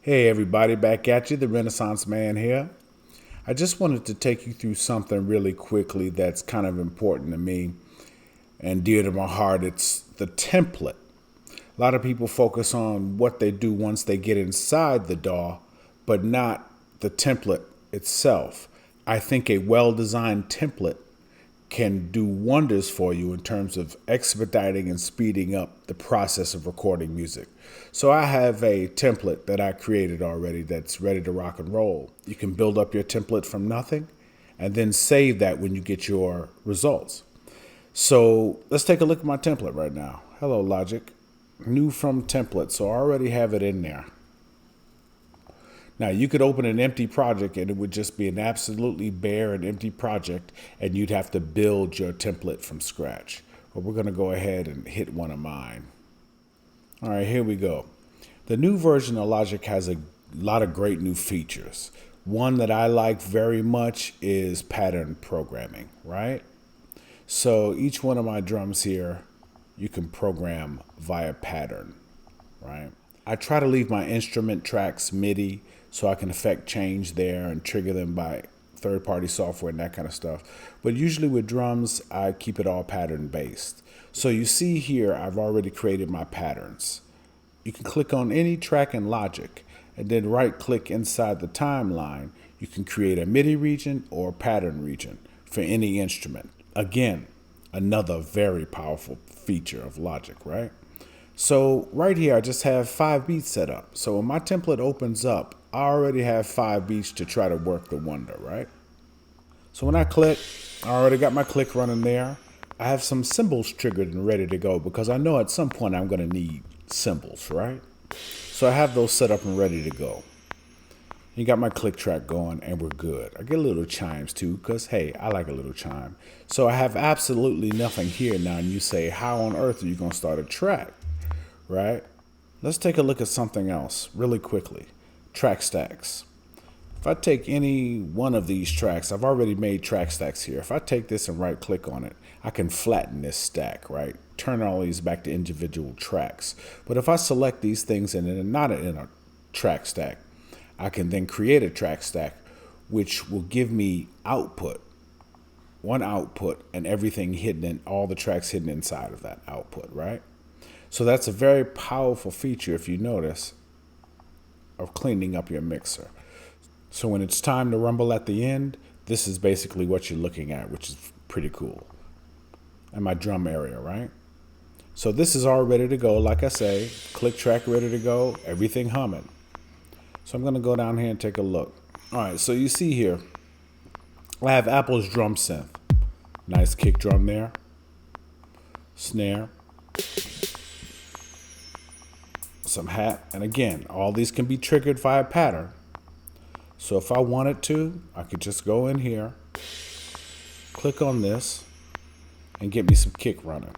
Hey everybody, back at you, the Renaissance Man here. I just wanted to take you through something really quickly that's kind of important to me and dear to my heart. It's the template. A lot of people focus on what they do once they get inside the DAW, but not the template itself. I think a well-designed template can do wonders for you in terms of expediting and speeding up the process of recording music. So I have a template that I created already that's ready to rock and roll. You can build up your template from nothing and then save that when you get your results. So let's take a look at my template right now. Hello, Logic. New from template, so I already have it in there. Now, you could open an empty project and it would just be an absolutely bare and empty project, and you'd have to build your template from scratch. But we're going to go ahead and hit one of mine. All right, here we go. The new version of Logic has a lot of great new features. One that I like very much is pattern programming, right? So each one of my drums here, you can program via pattern, right? I try to leave my instrument tracks MIDI so I can affect change there and trigger them by third-party software and that kind of stuff. But usually with drums, I keep it all pattern-based. So you see here, I've already created my patterns. You can click on any track in Logic and then right-click inside the timeline. You can create a MIDI region or a pattern region for any instrument. Again, another very powerful feature of Logic, right? So right here, I just have 5 beats set up. So when my template opens up, I already have 5 beats to try to work the wonder, right? So when I click, I already got my click running there. I have some cymbals triggered and ready to go because I know at some point I'm going to need cymbals, right? So I have those set up and ready to go. You got my click track going and we're good. I get a little chimes too because, hey, I like a little chime. So I have absolutely nothing here now, and you say, how on earth are you going to start a track? Right? Let's take a look at something else really quickly. Track stacks. If I take any one of these tracks, I've already made track stacks here. If I take this and right click on it, I can flatten this stack, right? Turn all these back to individual tracks. But if I select these things and they're not in a track stack, I can then create a track stack which will give me output. One output and everything hidden in, all the tracks hidden inside of that output, right? So that's a very powerful feature, if you notice, of cleaning up your mixer. So when it's time to rumble at the end, this is basically what you're looking at, which is pretty cool. And my drum area, right? So this is all ready to go. Like I say, click track ready to go, everything humming. So I'm going to go down here and take a look. All right, so you see here, I have Apple's drum synth. Nice kick drum there. Snare. Some hat, and again, all these can be triggered via pattern. So if I wanted to, I could just go in here, click on this, and get me some kick running,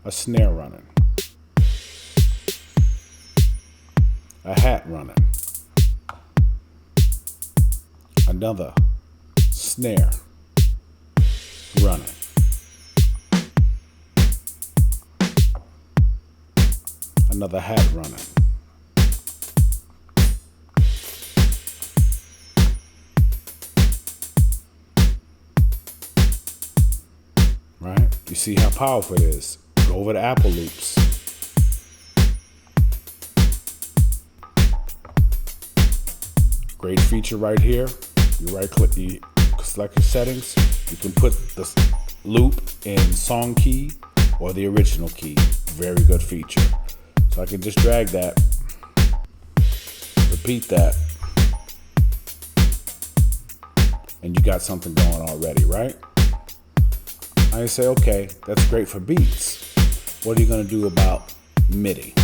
a snare running, a hat running, another snare running, another hat running. Right? You see how powerful it is. Go over to Apple loops. Great feature right here. You right click, you select your settings. You can put the loop in song key or the original key. Very good feature. So I can just drag that, repeat that, and you got something going already, right? I say, okay, that's great for beats. What are you going to do about MIDI?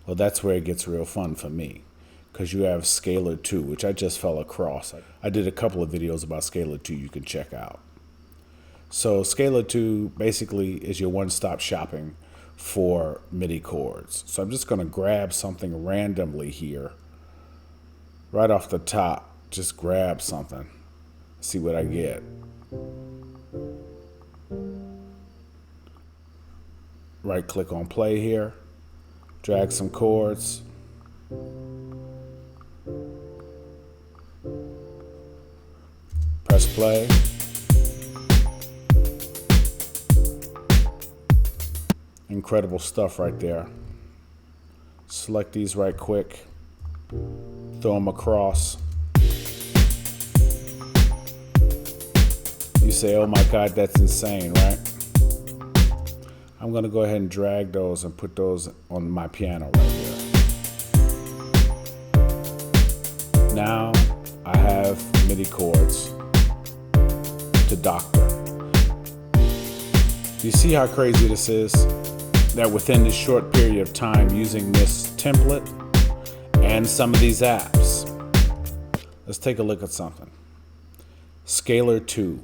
Well, that's where it gets real fun for me, because you have Scalar 2, which I just fell across. I did a couple of videos about Scalar 2 you can check out. So Scalar 2 basically is your one-stop shopping for Midi chords. So I'm just going to grab something randomly here. Right off the top, just grab something. See what I get. Right click on play here. Drag some chords. Press play. Incredible stuff right there. Select these right quick. Throw them across. You say, oh my God, that's insane, right? I'm going to go ahead and drag those and put those on my piano right here. Now I have Midi chords to doctor. Do you see how crazy this is? That within this short period of time using this template and some of these apps, let's take a look at something. Scalar 2,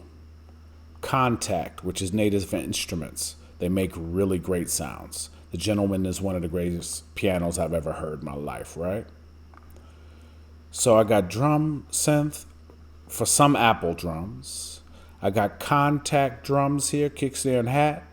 Contact, which is Native Instruments. They make really great sounds. The gentleman is one of the greatest pianos I've ever heard in my life, right? So I got drum synth for some Apple drums. I got Contact drums here, kick, snare, and hat.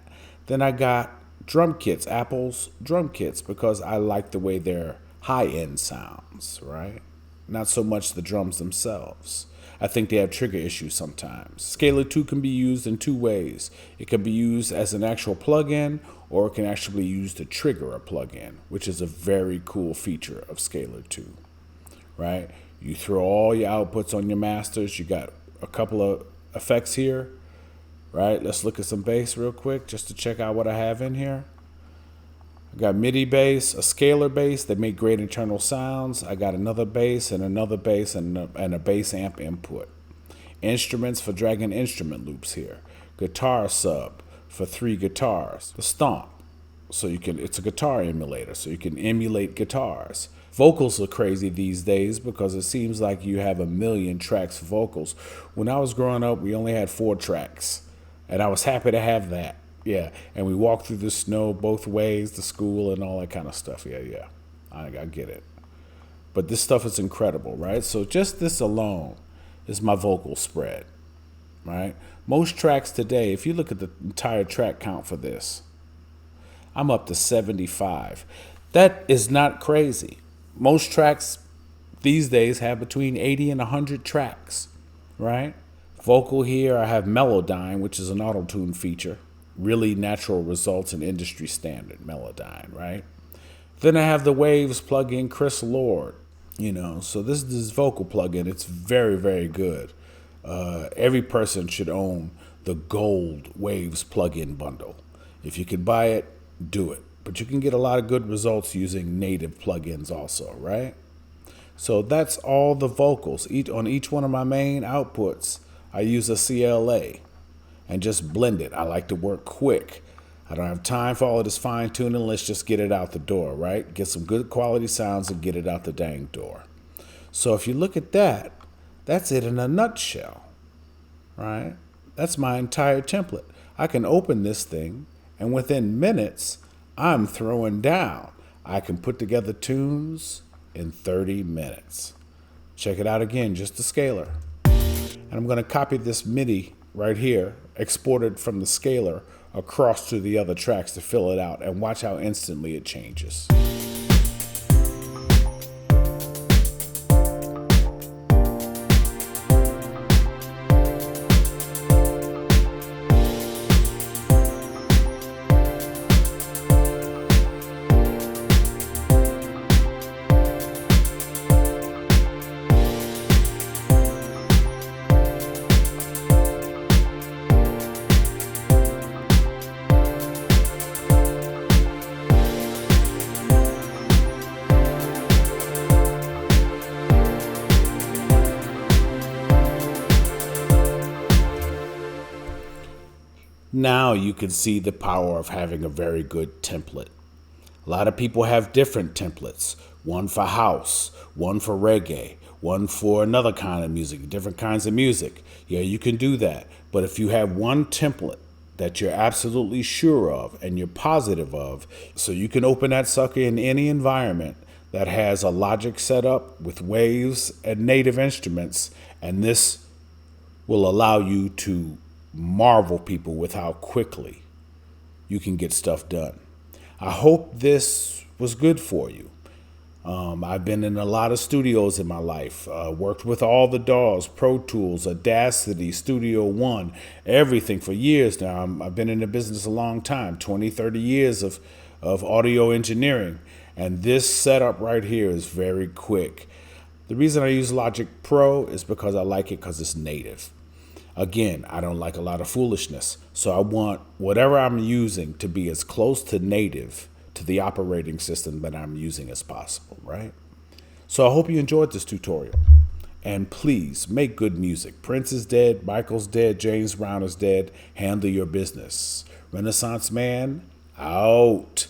Then I got drum kits, Apple's drum kits, because I like the way their high-end sounds, right? Not so much the drums themselves. I think they have trigger issues sometimes. Scalar 2 can be used in two ways. It can be used as an actual plug-in, or it can actually be used to trigger a plug-in, which is a very cool feature of Scalar 2, right? You throw all your outputs on your masters. You got a couple of effects here, right? Let's look at some bass real quick just to check out what I have in here. I got MIDI bass, a scalar bass that make great internal sounds. I got another bass and another bass and a bass amp input. Instruments for dragging instrument loops here. Guitar sub for 3 guitars. The stomp, so it's a guitar emulator, so you can emulate guitars. Vocals are crazy these days because it seems like you have a million tracks for vocals. When I was growing up, we only had 4 tracks, and I was happy to have that. Yeah, and we walked through the snow both ways to school and all that kind of stuff. Yeah, I get it. But this stuff is incredible, right? So just this alone is my vocal spread, right? Most tracks today, if you look at the entire track count for this, I'm up to 75. That is not crazy. Most tracks these days have between 80 and 100 tracks, right? Vocal here, I have Melodyne, which is an auto-tune feature. Really natural results in industry standard Melodyne, right? Then I have the Waves plugin, Chris Lord, so this is vocal plugin. It's very, very good. Every person should own the gold Waves plugin bundle. If you can buy it, do it. But you can get a lot of good results using native plugins also, right? So that's all the vocals. On each one of my main outputs, I use a CLA and just blend it. I like to work quick. I don't have time for all of this fine tuning. Let's just get it out the door, right? Get some good quality sounds and get it out the dang door. So if you look at that, that's it in a nutshell, right? That's my entire template. I can open this thing and within minutes, I'm throwing down. I can put together tunes in 30 minutes. Check it out again, just the scalar. And I'm going to copy this MIDI right here, exported from the scalar across to the other tracks to fill it out, and watch how instantly it changes. Now you can see the power of having a very good template. A lot of people have different templates. One for house, one for reggae, one for another kind of music, different kinds of music. Yeah, you can do that. But if you have one template that you're absolutely sure of and you're positive of, so you can open that sucker in any environment that has a Logic setup with waves and native instruments, and this will allow you to marvel people with how quickly you can get stuff done. I hope this was good for you. I've been in a lot of studios in my life, worked with all the DAWs, Pro Tools, Audacity, Studio One, everything for years now. I've been in the business a long time, 20, 30 years of audio engineering. And this setup right here is very quick. The reason I use Logic Pro is because I like it because it's native. Again, I don't like a lot of foolishness. So I want whatever I'm using to be as close to native to the operating system that I'm using as possible, right? So I hope you enjoyed this tutorial. And please make good music. Prince is dead, Michael's dead, James Brown is dead. Handle your business. Renaissance Man, out.